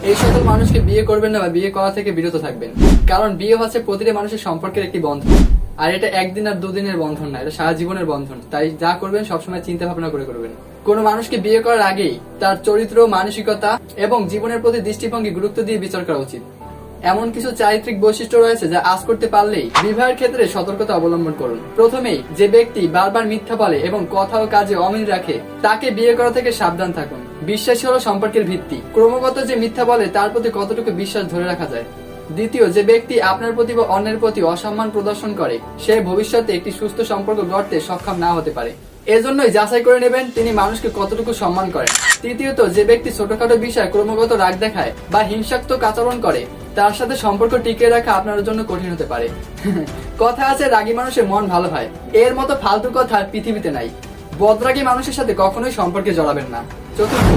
এই সকল মানুষকে বিয়ে করবেন না বা বিয়ে করা থেকে বিরত থাকবেন, কারণ বিয়ে হচ্ছে প্রতিটি মানুষের সম্পর্কের একটি বন্ধন। আর এটা একদিন আর দুদিনের বন্ধন না, এটা সারা জীবনের বন্ধন। তাই যা করবেন সবসময় চিন্তা ভাবনা করে করবেন। কোনো মানুষকে বিয়ে করার আগেই তার চরিত্র, মানসিকতা এবং জীবনের প্রতি দৃষ্টিভঙ্গি গুরুত্ব দিয়ে বিচার করা উচিত। এমন কিছু চারিত্রিক বৈশিষ্ট্য রয়েছে যা আজ করতে পারলেই বিবাহের ক্ষেত্রে সতর্কতা অবলম্বন করুন। প্রথমেই, যে ব্যক্তি বারবার মিথ্যা বলে এবং কথা ও কাজে অমিল রাখে তাকে বিয়ে করা থেকে সাবধান থাকুন। বিশ্বাসী হলো সম্পর্কের ভিত্তি। ক্রমাগত যে মিথ্যা বলে তার প্রতি কতটুকু বিশ্বাস ধরে রাখা যায়। দ্বিতীয়, যে ব্যক্তি আপনার প্রতি বা অন্যের প্রতি অসম্মান প্রদর্শন করে সে ভবিষ্যতে একটি সুস্থ সম্পর্ক গড়তে সক্ষম না হতে পারে। এজন্যই যাচাই করে নেবেন তিনি মানুষকে কতটুকু সম্মান করেন। তৃতীয়ত, যে ব্যক্তি ছোটখাটো বিষয়ে ক্রমাগত রাগ দেখায় বা হিংসাত্মক আচরণ করে তার সাথে সম্পর্ক টিকিয়ে রাখা আপনার জন্য কঠিন হতে পারে। কথা আছে, রাগী মানুষের মন ভালো হয়। এর মতো ফালতু কথা পৃথিবীতে নাই। বদরাগী মানুষের সাথে কখনোই সম্পর্কে জড়াবেন না। চতুর্থ,